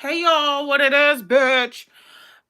Hey y'all, what it is, bitch?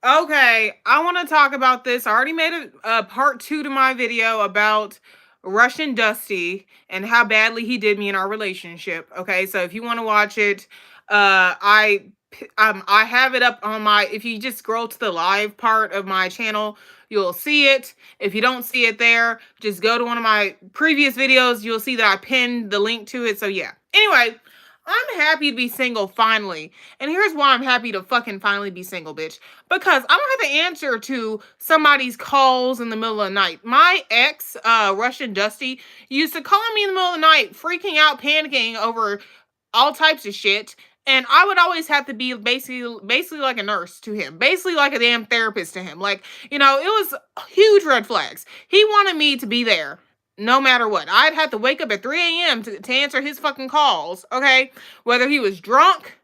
Okay, I want to talk about this. I already made a part two to my video about Russian Dusty and how badly he did me in our relationship. Okay, so if you want to watch it, I have it up on my. If you just scroll to the live part of my channel, you'll see it. If you don't see it there, just go to one of my previous videos. You'll see that I pinned the link to it. So yeah. Anyway, I'm happy to be single finally. And here's why I'm happy to fucking finally be single, bitch. Because I don't have to answer to somebody's calls in the middle of the night. My ex, Russian Dusty, used to call me in the middle of the night, freaking out, panicking over all types of shit. And I would always have to be basically like a nurse to him, basically like a damn therapist to him. Like, it was huge red flags. He wanted me to be there no matter what. I'd have to wake up at 3 a.m. to answer his fucking calls, okay? Whether he was drunk,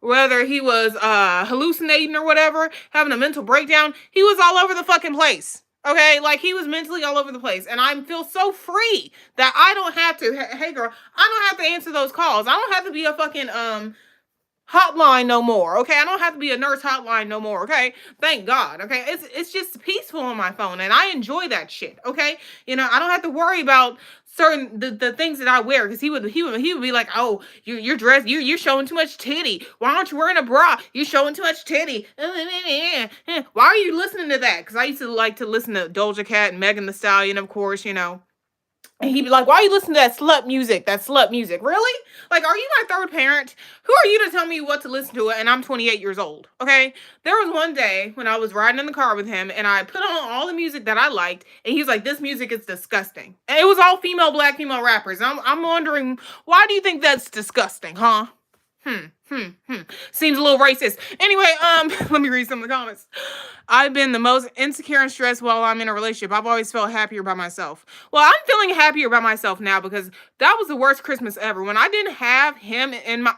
whether he was hallucinating or whatever, having a mental breakdown, he was all over the fucking place. Okay, like he was mentally all over the place, and I feel so free that I don't have to. Hey, girl, I don't have to answer those calls. I don't have to be a fucking hotline no more. Okay, I don't have to be a nurse hotline no more. Okay, thank God. Okay, it's just peaceful on my phone, and I enjoy that shit. Okay, I don't have to worry about certain the things that I wear, because he would be like, oh, you're dressed, you're showing too much titty. Why aren't you wearing a bra? You're showing too much titty. Why are you listening to that? Because I used to like to listen to Doja Cat and Megan Thee Stallion, of course. And he'd be like, why are you listening to that slut music? That slut music. Really? Like, are you my third parent? Who are you to tell me what to listen to? And I'm 28 years old. Okay? There was one day when I was riding in the car with him and I put on all the music that I liked. And he was like, this music is disgusting. And it was all black female rappers. I'm wondering, why do you think that's disgusting, huh? Seems a little racist. Anyway, let me read some of the comments. I've been the most insecure and stressed while I'm in a relationship. I've always felt happier by myself. Well, I'm feeling happier by myself now, because that was the worst Christmas ever. When I didn't have him in my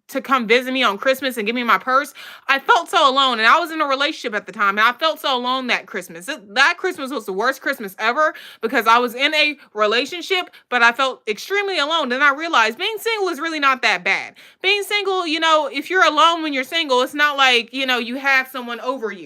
to come visit me on Christmas and give me my purse, I felt so alone. And I was in a relationship at the time, and I felt so alone that Christmas. That Christmas was the worst Christmas ever, because I was in a relationship, but I felt extremely alone. And I realized being single is really not that bad. Being single, if you're alone when you're single, it's not like, you have someone over you,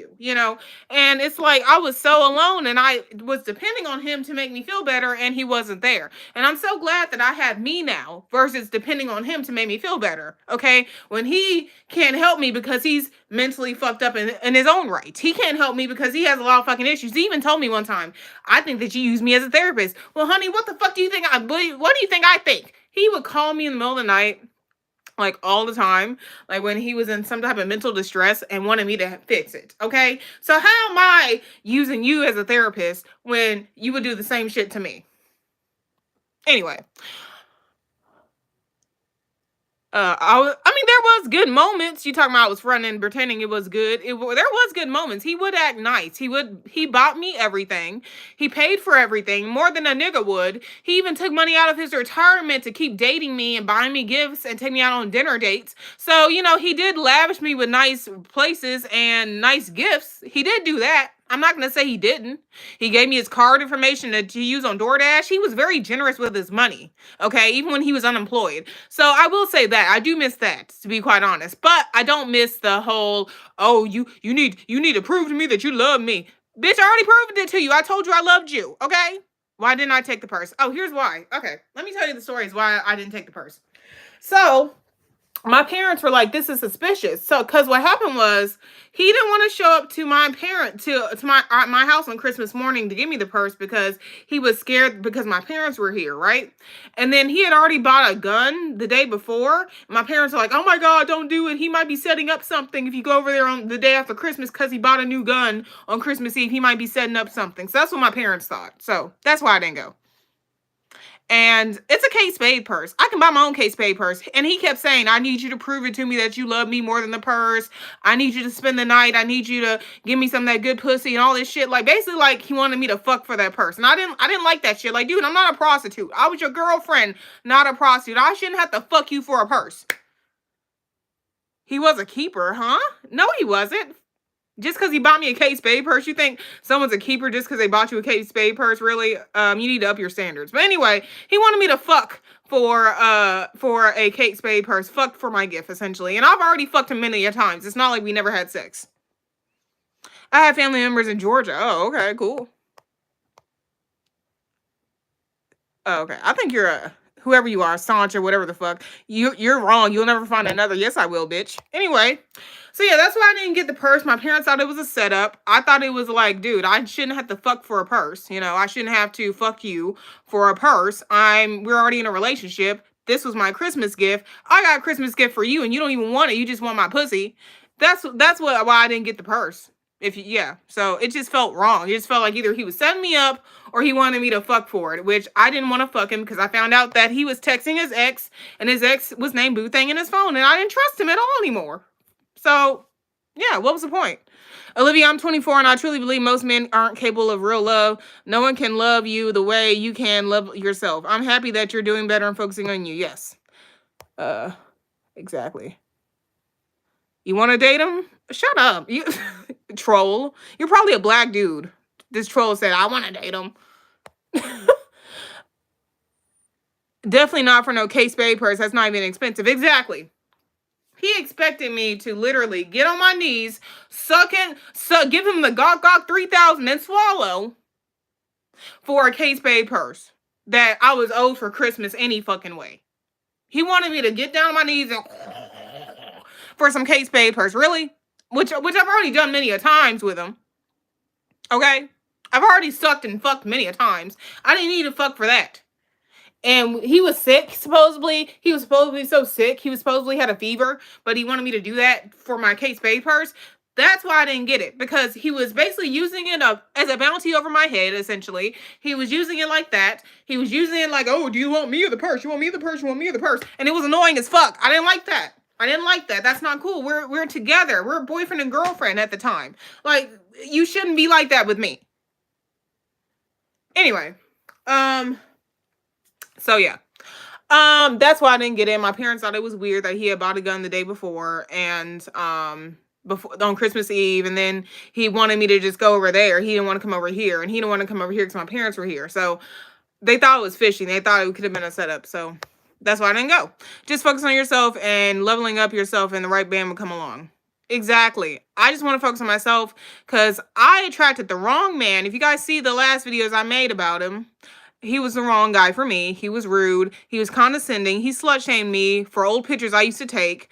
and it's like I was so alone, and I was depending on him to make me feel better, and he wasn't there. And I'm so glad that I have me now versus depending on him to make me feel better. Okay, when he can't help me because he's mentally fucked up in his own right. He can't help me because he has a lot of fucking issues. He even told me one time, I think that you use me as a therapist. Well, honey, what the fuck do you think what do you think I think? He would call me in the middle of the night, like all the time, like when he was in some type of mental distress and wanted me to fix it. Okay, so how am I using you as a therapist when you would do the same shit to me? Anyway, there was good moments. You talking about I was fronting and pretending it was good. There was good moments. He would act nice. He bought me everything. He paid for everything more than a nigga would. He even took money out of his retirement to keep dating me and buying me gifts and take me out on dinner dates. So, he did lavish me with nice places and nice gifts. He did do that. I'm not going to say he didn't. He gave me his card information to use on DoorDash. He was very generous with his money, okay, even when he was unemployed. So I will say that. I do miss that, to be quite honest. But I don't miss the whole, oh, you need to prove to me that you love me. Bitch, I already proved it to you. I told you I loved you, okay? Why didn't I take the purse? Oh, here's why. Okay, let me tell you the stories why I didn't take the purse. So my parents were like, this is suspicious. So, because what happened was, he didn't want to show up to my my house on Christmas morning to give me the purse, because he was scared because my parents were here, right? And then he had already bought a gun the day before. My parents are like, oh my God, don't do it. He might be setting up something if you go over there on the day after Christmas, because he bought a new gun on Christmas Eve. He might be setting up something. So that's what my parents thought. So that's why I didn't go. And it's a Kate Spade purse. I can buy my own Kate Spade purse. And he kept saying, I need you to prove it to me that you love me more than the purse. I need you to spend the night. I need you to give me some of that good pussy and all this shit. Like, basically, like, he wanted me to fuck for that purse. And I didn't like that shit. Like, dude, I'm not a prostitute. I was your girlfriend, not a prostitute. I shouldn't have to fuck you for a purse. He was a keeper, huh? No, he wasn't. Just because he bought me a Kate Spade purse, you think someone's a keeper just because they bought you a Kate Spade purse? Really? You need to up your standards. But anyway, he wanted me to fuck for a Kate Spade purse. Fucked for my gift, essentially. And I've already fucked him many a times. It's not like we never had sex. I have family members in Georgia. Oh, okay, cool. Oh, okay. I think you're a whoever you are, Sancha, whatever the fuck. You're wrong. You'll never find another. Yes, I will, bitch. Anyway, so yeah, that's why I didn't get the purse. My parents thought it was a setup. I thought it was like, dude, I shouldn't have to fuck for a purse. You know, I shouldn't have to fuck you for a purse. We're already in a relationship. This was my Christmas gift. I got a Christmas gift for you, and you don't even want it. You just want my pussy. That's why I didn't get the purse. Yeah, so it just felt wrong. It just felt like either he was setting me up or he wanted me to fuck for it, which I didn't want to fuck him because I found out that he was texting his ex and his ex was named Boo Thing in his phone and I didn't trust him at all anymore. So, yeah, what was the point? Olivia, I'm 24 and I truly believe most men aren't capable of real love. No one can love you the way you can love yourself. I'm happy that you're doing better and focusing on you. Yes. Exactly. You want to date him? Shut up. You troll. You're probably a black dude. This troll said, I want to date him. Definitely not for no Kate Spade purse. That's not even expensive. Exactly. He expected me to literally get on my knees, give him the gawk gawk 3000 and swallow for a Kate Spade purse that I was owed for Christmas any fucking way. He wanted me to get down on my knees and for some Kate Spade purse. Really? Which I've already done many a times with him. Okay? I've already sucked and fucked many a times. I didn't need to fuck for that. And he was sick, supposedly. He was supposedly so sick. He was supposedly had a fever, but he wanted me to do that for my Kate Spade purse. That's why I didn't get it, because he was basically using it as a bounty over my head, essentially. He was using it like that. He was using it like, oh, do you want me or the purse? You want me or the purse? You want me or the purse? And it was annoying as fuck. I didn't like that. I didn't like that. That's not cool. We're together. We're boyfriend and girlfriend at the time. Like, you shouldn't be like that with me. Anyway, so yeah. That's why I didn't get in. My parents thought it was weird that he had bought a gun the day before and before on Christmas Eve, and then he wanted me to just go over there. He didn't want to come over here, and he didn't want to come over here because my parents were here. So they thought it was fishy. They thought it could have been a setup. So that's why I didn't go. Just focus on yourself and leveling up yourself, and the right band will come along. Exactly. I just want to focus on myself because I attracted the wrong man. If you guys see the last videos I made about him, he was the wrong guy for me. He was rude. He was condescending. He slut-shamed me for old pictures I used to take.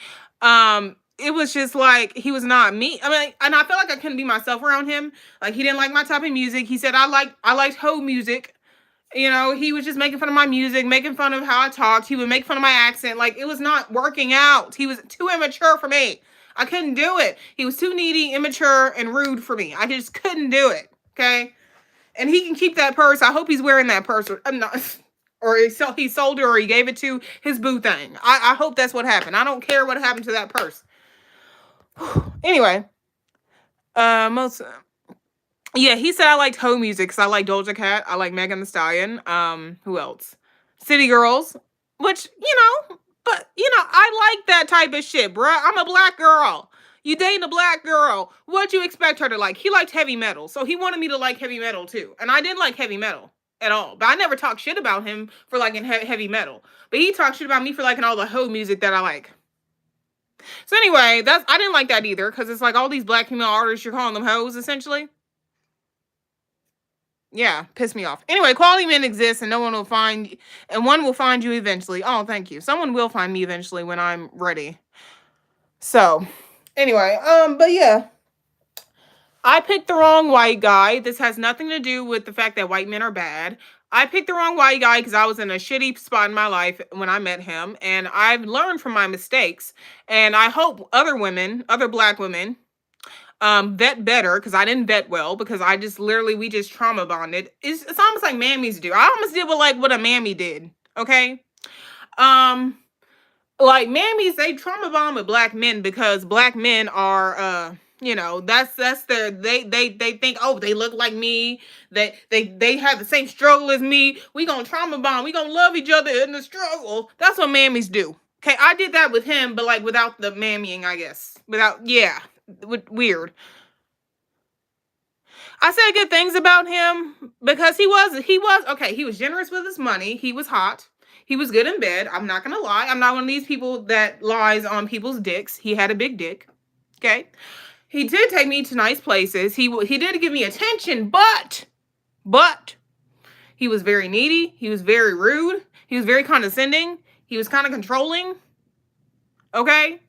It was just like, he was not me. I mean, and I felt like I couldn't be myself around him. Like, he didn't like my type of music. He said I liked hoe music. You know, he was just making fun of my music, making fun of how I talked. He would make fun of my accent. Like, it was not working out. He was too immature for me. I couldn't do it. He was too needy, immature, and rude for me. I just couldn't do it. Okay? And he can keep that purse. I hope he's wearing that purse. Or he sold it or he gave it to his boo thing. I hope that's what happened. I don't care what happened to that purse. Anyway. Yeah, he said I liked hoe music because I like Doja Cat. I like Megan Thee Stallion. Who else? City Girls. Which, I like that type of shit, bruh. I'm a black girl. You dating a black girl. What'd you expect her to like? He liked heavy metal, so he wanted me to like heavy metal too. And I didn't like heavy metal at all. But I never talked shit about him for liking heavy metal. But he talked shit about me for liking all the hoe music that I like. So anyway, I didn't like that either, because it's like all these black female artists, you're calling them hoes, essentially. Yeah, pissed me off. Anyway, quality men exist and one will find you eventually. Oh, thank you. Someone will find me eventually when I'm ready. So, anyway, but yeah. I picked the wrong white guy. This has nothing to do with the fact that white men are bad. I picked the wrong white guy because I was in a shitty spot in my life when I met him, and I've learned from my mistakes, and I hope other black women, vet better, because I didn't vet well, because we just trauma bonded. It's almost like mammies do. I almost did what a mammy did, okay? Like mammies, they trauma bond with black men because black men are, that's they think, oh, they look like me, they have the same struggle as me, we gonna trauma bond, we gonna love each other in the struggle. That's what mammies do. Okay, I did that with him, but like without the mammying, I guess. Weird. I said good things about him because he was okay. He was generous with his money. He was hot. He was good in bed. I'm not gonna lie. I'm not one of these people that lies on people's dicks. He had a big dick. Okay. He did take me to nice places. He did give me attention, but he was very needy. He was very rude. He was very condescending. He was kind of controlling. Okay.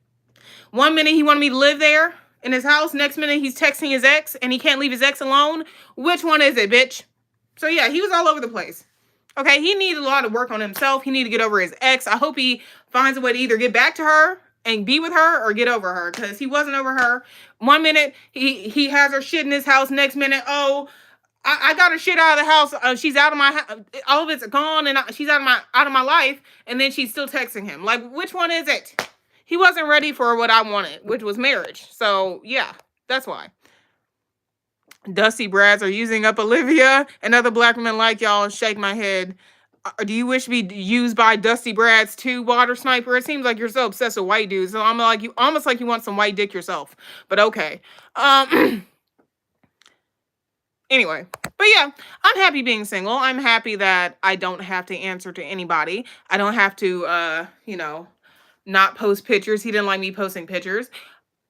One minute he wanted me to live there in his house. Next minute he's texting his ex and he can't leave his ex alone. Which one is it, bitch? So yeah, he was all over the place. Okay, he needed a lot of work on himself. He needed to get over his ex. I hope he finds a way to either get back to her and be with her or get over her, because he wasn't over her. One minute he has her shit in his house. Next minute, oh, I got her shit out of the house. She's out of my house. All of it's gone, and she's out of my life. And then she's still texting him. Like, which one is it? He wasn't ready for what I wanted, which was marriage. So yeah, that's why. Dusty Brads are using up Olivia, and other black women like y'all. Shake my head. Do you wish to be used by Dusty Brads too, Water Sniper? It seems like you're so obsessed with white dudes. So I'm like, you almost like you want some white dick yourself. But okay. Anyway, but yeah, I'm happy being single. I'm happy that I don't have to answer to anybody. I don't have to, not post pictures. He didn't like me posting pictures.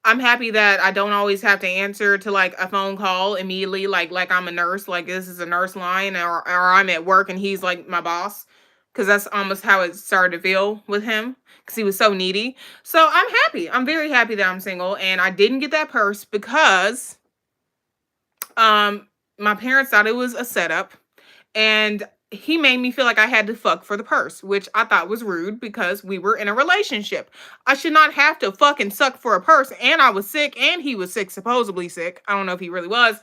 I'm happy that I don't always have to answer to like a phone call immediately, like I'm a nurse, like this is a nurse line, or I'm at work and he's like my boss, because that's almost how it started to feel with him, because he was so needy. So I'm happy. I'm very happy that I'm single, and I didn't get that purse because my parents thought it was a setup, and he made me feel like I had to fuck for the purse, which I thought was rude because we were in a relationship. I should not have to fucking suck for a purse, and I was sick, and he was sick, supposedly sick. I don't know if he really was,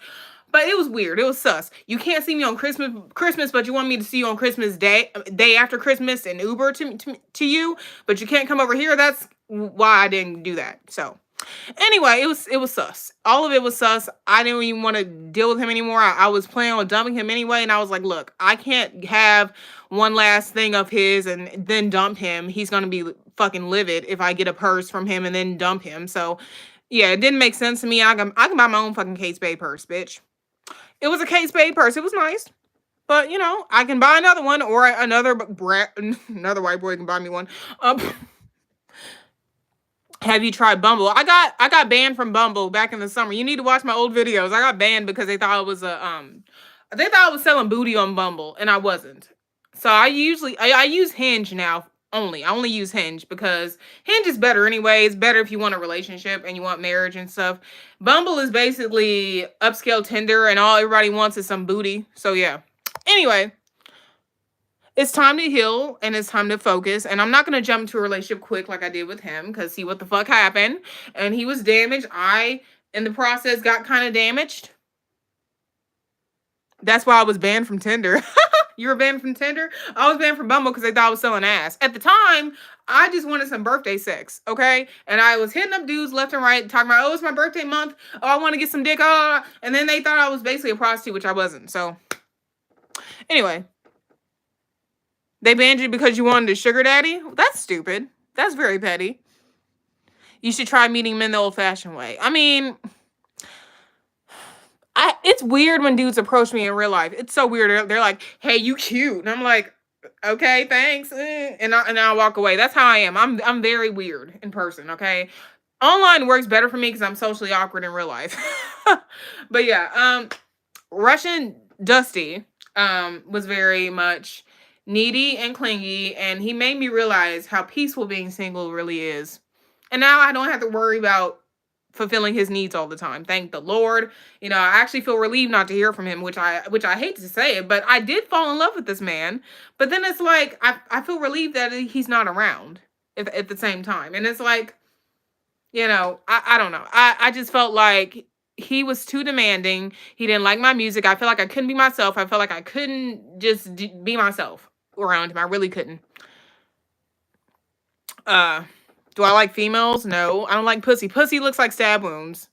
but it was weird. It was sus. You can't see me on Christmas, but you want me to see you on Christmas day after Christmas and Uber to you, but you can't come over here. That's why I didn't do that. So anyway, it was sus. All of it was sus. I didn't even want to deal with him anymore. I was planning on dumping him anyway, and I was like, look, I can't have one last thing of his and then dump him. He's gonna be fucking livid if I get a purse from him and then dump him. So yeah, it didn't make sense to me. I can buy my own fucking Kate Spade purse, bitch. It was a Kate Spade purse. It was nice. But I can buy another one, or another white boy can buy me one. Have you tried Bumble? I got banned from Bumble back in the summer. You need to watch my old videos. I got banned because they thought I was selling booty on Bumble, and I wasn't. So I use Hinge now only. I only use Hinge because Hinge is better anyway. It's better if you want a relationship and you want marriage and stuff. Bumble is basically upscale Tinder, and all everybody wants is some booty. So yeah. Anyway, it's time to heal and it's time to focus. And I'm not going to jump into a relationship quick like I did with him, because see what the fuck happened. And he was damaged. I, in the process, got kind of damaged. That's why I was banned from Tinder. You were banned from Tinder? I was banned from Bumble because they thought I was selling ass. At the time, I just wanted some birthday sex, okay? And I was hitting up dudes left and right, talking about, oh, it's my birthday month. Oh, I want to get some dick. Oh. And then they thought I was basically a prostitute, which I wasn't. So, anyway. They banned you because you wanted a sugar daddy? That's stupid. That's very petty. You should try meeting men the old-fashioned way. I mean, it's weird when dudes approach me in real life. It's so weird. They're like, hey, you cute. And I'm like, okay, thanks. And I'll walk away. That's how I am. I'm very weird in person, okay? Online works better for me because I'm socially awkward in real life. But yeah, Russian Dusty was very much needy and clingy, and he made me realize how peaceful being single really is. And now I don't have to worry about fulfilling his needs all the time. Thank the Lord. I actually feel relieved not to hear from him, which I hate to say it, but I did fall in love with this man. But then it's like I feel relieved that he's not around at the same time. And it's like, I don't know. I just felt like he was too demanding. He didn't like my music. I felt like I couldn't be myself. I felt like I couldn't just be myself around him. I really couldn't. Do I like females? No. I don't like pussy. Pussy looks like stab wounds.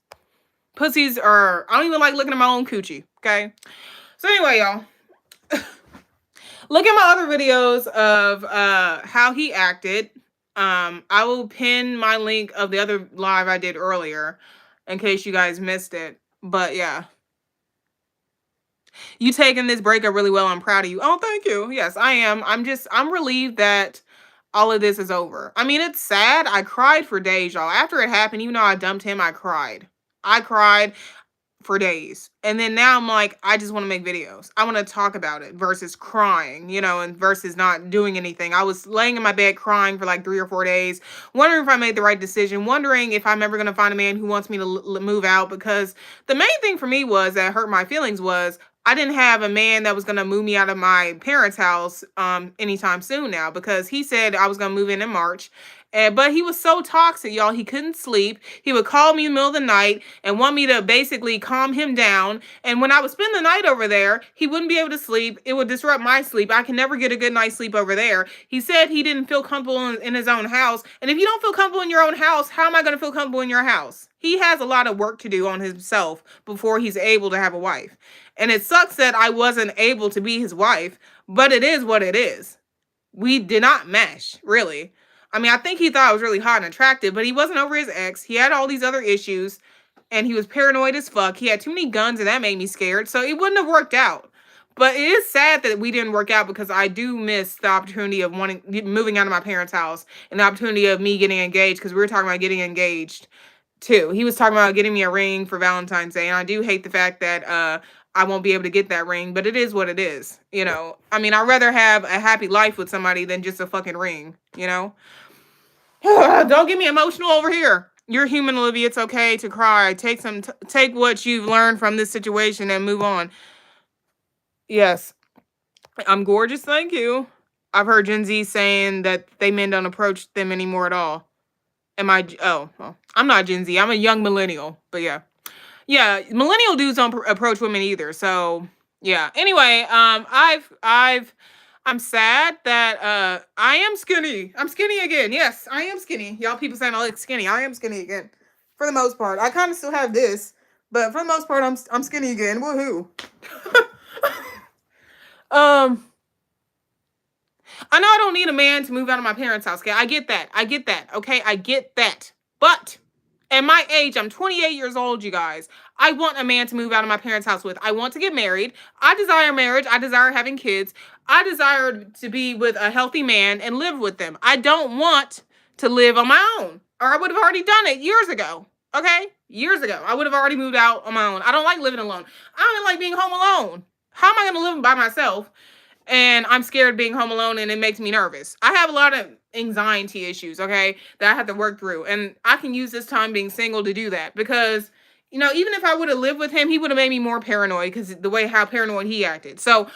I don't even like looking at my own coochie. Okay. So anyway, y'all. Look at my other videos of how he acted. I will pin my link of the other live I did earlier in case you guys missed it. But yeah. You taking this breakup really well. I'm proud of you. Oh, thank you. Yes, I am. I'm relieved that all of this is over. I mean, it's sad. I cried for days, y'all. After it happened, even though I dumped him, I cried. I cried for days. And then now I'm like, I just want to make videos. I want to talk about it versus crying, and versus not doing anything. I was laying in my bed crying for like 3 or 4 days, wondering if I made the right decision, wondering if I'm ever going to find a man who wants me to move out, because the main thing for me was that hurt my feelings was I didn't have a man that was going to move me out of my parents' house anytime soon now, because he said I was going to move in March. But he was so toxic, y'all. He couldn't sleep. He would call me in the middle of the night and want me to basically calm him down. And when I would spend the night over there, he wouldn't be able to sleep. It would disrupt my sleep. I can never get a good night's sleep over there. He said he didn't feel comfortable in his own house. And if you don't feel comfortable in your own house, how am I going to feel comfortable in your house? He has a lot of work to do on himself before he's able to have a wife. And it sucks that I wasn't able to be his wife, but it is what it is. We did not mesh, really. I mean, I think he thought I was really hot and attractive, but he wasn't over his ex. He had all these other issues, and he was paranoid as fuck. He had too many guns, and that made me scared, so it wouldn't have worked out. But it is sad that we didn't work out, because I do miss the opportunity of moving out of my parents' house and the opportunity of me getting engaged, because we were talking about getting engaged too. He was talking about getting me a ring for Valentine's Day, and I do hate the fact that I won't be able to get that ring, but it is what it is, I mean, I'd rather have a happy life with somebody than just a fucking ring, Don't get me emotional over here. You're human, Olivia. It's okay to cry. Take what you've learned from this situation and move on. Yes. I'm gorgeous, thank you. I've heard Gen Z saying that they men don't approach them anymore at all. Oh, well, I'm not Gen Z. I'm a young millennial, but yeah. Yeah, millennial dudes don't approach women either. So yeah. Anyway, I'm sad that I am skinny. I'm skinny again. Yes, I am skinny. Y'all people saying I look skinny. I am skinny again. For the most part. I kind of still have this, but for the most part I'm skinny again. Woohoo. I know I don't need a man to move out of my parents' house. Okay, I get that. Okay, I get that. But at my age, I'm 28 years old, you guys. I want a man to move out of my parents' house with. I want to get married. I desire marriage. I desire having kids. I desire to be with a healthy man and live with them. I don't want to live on my own, or I would have already done it years ago. Okay? Years ago. I would have already moved out on my own. I don't like living alone. I don't even like being home alone. How am I going to live by myself? And I'm scared of being home alone, and it makes me nervous. I have a lot of anxiety issues, okay, that I have to work through. And I can use this time being single to do that, because, even if I would have lived with him, he would have made me more paranoid, because how paranoid he acted. So,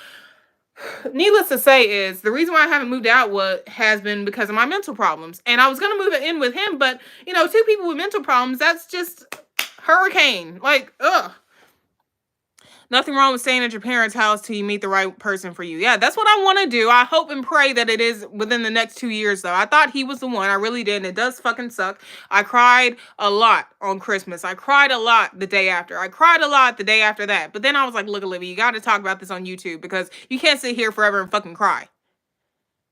needless to say is, the reason why I haven't moved out has been because of my mental problems. And I was going to move in with him, but, two people with mental problems, that's just hurricane. Like, ugh. Nothing wrong with staying at your parents' house till you meet the right person for you. Yeah, that's what I want to do. I hope and pray that it is within the next 2 years, though. I thought he was the one. I really did. And it does fucking suck. I cried a lot on Christmas. I cried a lot the day after. I cried a lot the day after that. But then I was like, look, Olivia, you got to talk about this on YouTube, because you can't sit here forever and fucking cry.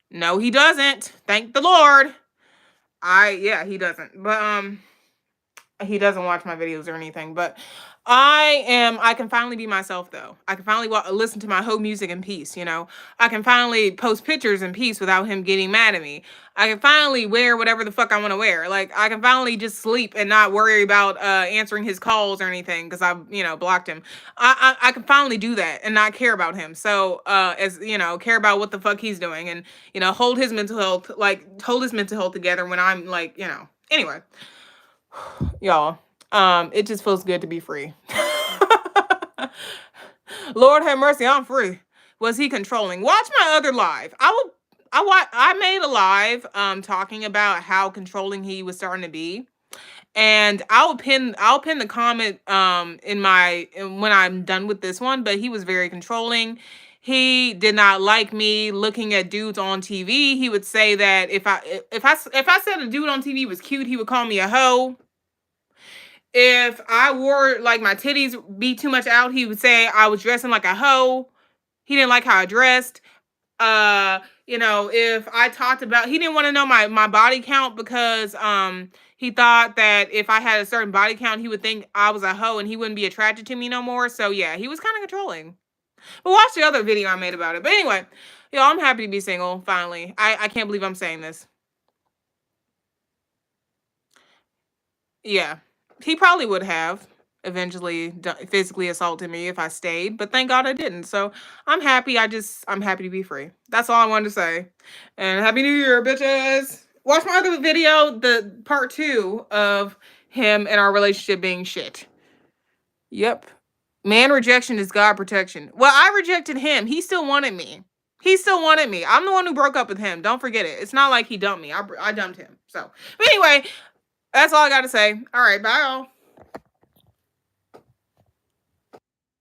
No, he doesn't. Thank the Lord. He doesn't. But, he doesn't watch my videos or anything, but I can finally be myself, though. I can finally listen to my home music in peace, I can finally post pictures in peace without him getting mad at me. I can finally wear whatever the fuck I want to wear. Like, I can finally just sleep and not worry about answering his calls or anything, because I've, blocked him. I can finally do that and not care about him. So, care about what the fuck he's doing, and, hold his mental health together when I'm like, anyway. Y'all, it just feels good to be free. Lord have mercy, I'm free. Was he controlling? Watch my other live. I made a live talking about how controlling he was starting to be. And I'll pin the comment when I'm done with this one, but he was very controlling. He did not like me looking at dudes on TV. He would say that if I said a dude on TV was cute, he would call me a hoe. If I wore, like, my titties be too much out, he would say I was dressing like a hoe. He didn't like how I dressed. If I talked about, he didn't want to know my body count, because he thought that if I had a certain body count, he would think I was a hoe and he wouldn't be attracted to me no more. So yeah, he was kind of controlling. But watch the other video I made about it. But anyway, y'all, I'm happy to be single, finally. I can't believe I'm saying this. Yeah. He probably would have eventually physically assaulted me if I stayed, but thank God I didn't. So I'm happy. I'm happy to be free. That's all I wanted to say. And Happy New Year, bitches. Watch my other video, the part 2 of him and our relationship being shit. Yep. Man rejection is God protection. Well, I rejected him. He still wanted me. He still wanted me. I'm the one who broke up with him. Don't forget it. It's not like he dumped me. I dumped him. So, but anyway, that's all I got to say. All right, bye, y'all.